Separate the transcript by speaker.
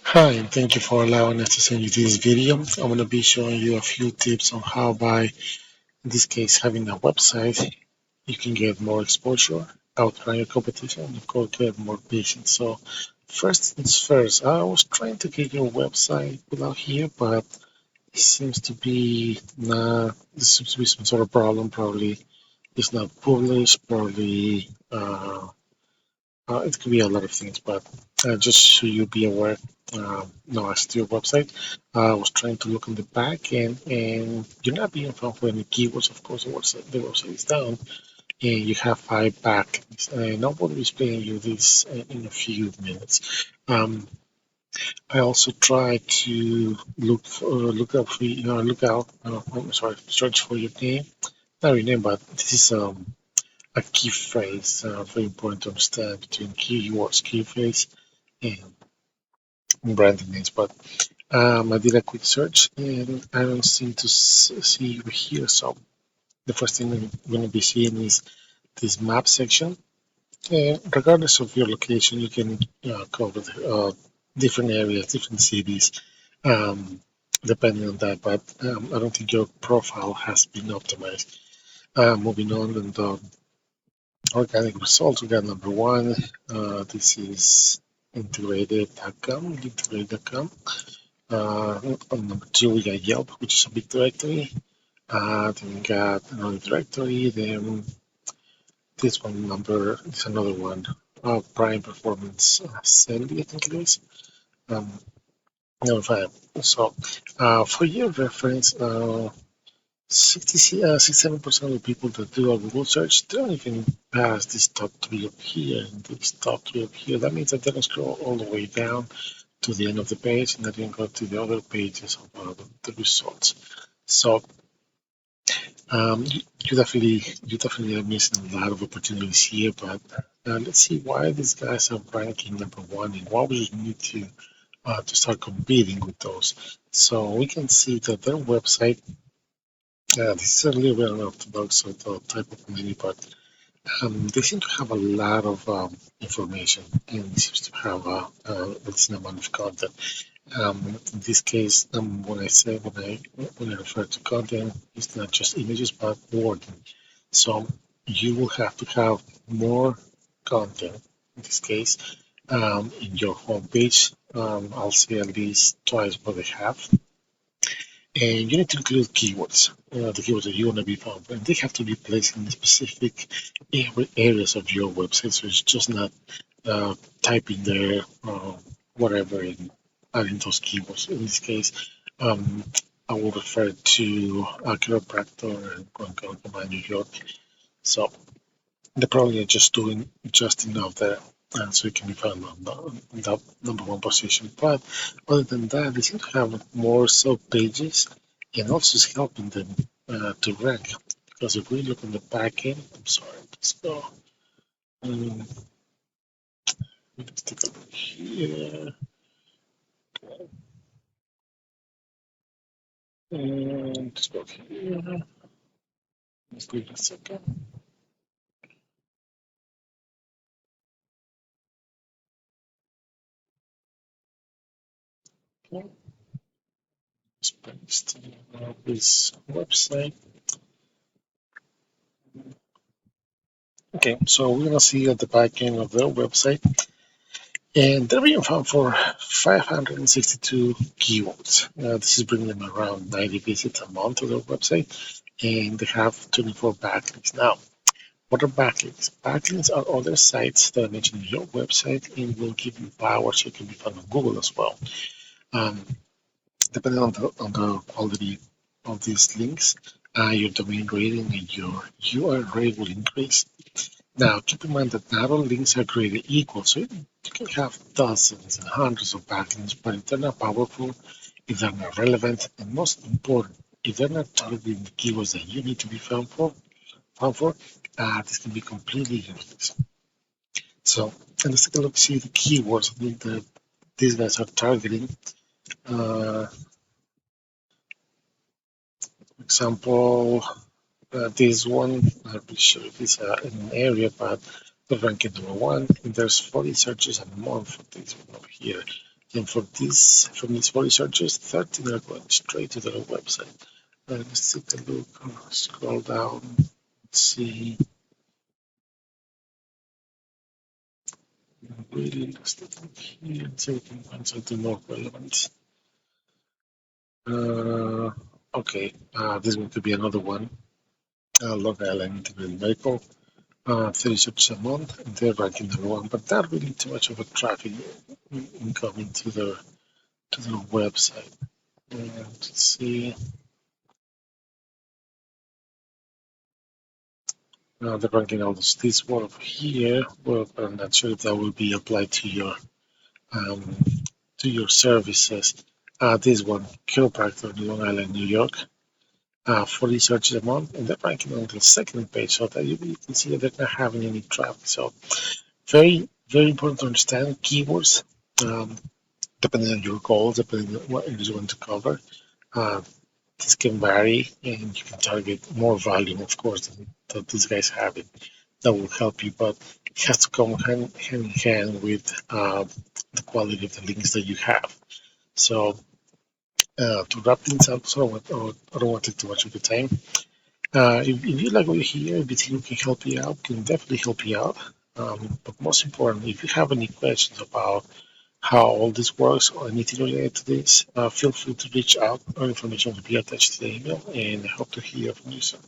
Speaker 1: Hi, and thank you for allowing us to send you this video. I'm going to be showing you a few tips on how by, in this case, having a website, you can get more exposure, outrun your competition, and of course get more patients. So first things first, I was trying to get your website without here, but it seems to be there seems to be some sort of problem. Probably it's not published, probably it could be a lot of things, but just so you be aware, no access to your website. I was trying to look on the back and you're not being found for any keywords. Of course, the website is down, and you have 5 backlinks. And I will be explaining you this in a few minutes. I also try to look up for look out. I'm sorry, search for your name. Not your name, but this is a key phrase, very important to understand between keywords, key phrase, and branding names. But I did a quick search and I don't seem to see you here. So the first thing I'm going to be seeing is this map section. And regardless of your location, you can cover different areas, different cities, um, depending on that. But I don't think your profile has been optimized. Moving on, and organic results, we got number one. This is integrated.com. On number two, we got Yelp, which is a big directory. Then we got another directory. Then this one number is another one. Prime Performance Sandy, I think it is. Um, Number five. So, for your reference, 67% of the people that do a Google search don't even pass this top three up here and this top three up here. That means that they don't scroll all the way down to the end of the page and they didn't go to the other pages of the results. So you definitely are missing a lot of opportunities here. But let's see why these guys are ranking number one and why we need to start competing with those. So we can see that their website. This is a little bit unorthodox of the type of menu, but they seem to have a lot of information and seems to have a decent amount of content. In this case, when I refer to content, it's not just images but wording. So you will have to have more content. In this case, in your homepage, I'll say at least twice what they have. And you need to include keywords, the keywords that you want to be found. And they have to be placed in specific areas of your website. So it's just not typing there whatever and adding those keywords. In this case, um, I will refer to a chiropractor and Guantanamo, New York. So they're probably just doing just enough there. And so it can be found on that number one position. But other than that, they seem to have more sub pages and also it's helping them to rank. Because if we look on the back end, I'm sorry, let's go. Um, let's take a look here. And let's go here. Let's give it a second. Okay. Let's paste this website. Okay, so we're gonna see at the back end of their website. And they're being found for 562 keywords. This is bringing them around 90 visits a month to their website, and they have 24 backlinks. Now, what are backlinks? Backlinks are other sites that are mentioned in your website and will give you power so you can be found on Google as well. Um, Depending on the quality of these links, your domain rating and your URL will increase. Now, keep in mind that not all links are created equal, so you can have dozens and hundreds of backlinks, but if they're not powerful, if they're not relevant, and most important, if they're not targeting the keywords that you need to be found for, this can be completely useless. So, and let's take a look, see the keywords that these guys are targeting. For example, this one, I'm not sure if it's in an area, but the ranking number one, and there's 40 searches a month for this one over here. And for this, from these 40 searches, 13 are going straight to their website. Let's take a look, scroll down, see. Really, let's take a look here and see if we can find something more relevant. Uh, okay, this is going to be another one. Long Island Integrated Medical, 30 searches a month, and they're ranking number one, but not really too much of a traffic incoming to their website. And let's see, they're ranking all this one over here. Well, I'm not sure if that will be applied um, to your services. This one, chiropractor in Long Island, New York. 40 searches a month, and they're ranking on the second page, so that you can see that they're not having any traffic. So very, very important to understand keywords, depending on your goals, depending on what you want to cover. Uh, this can vary, and you can target more volume, of course, than these guys have it. That will help you, but it has to come hand in hand with the quality of the links that you have. So to wrap things up, so I don't want to take too much of your time. If you like what you hear, if you think we can help you out, we can definitely help you out. But most importantly, if you have any questions about how all this works or anything related to this, feel free to reach out. Our information will be attached to the email, and I hope to hear from you soon.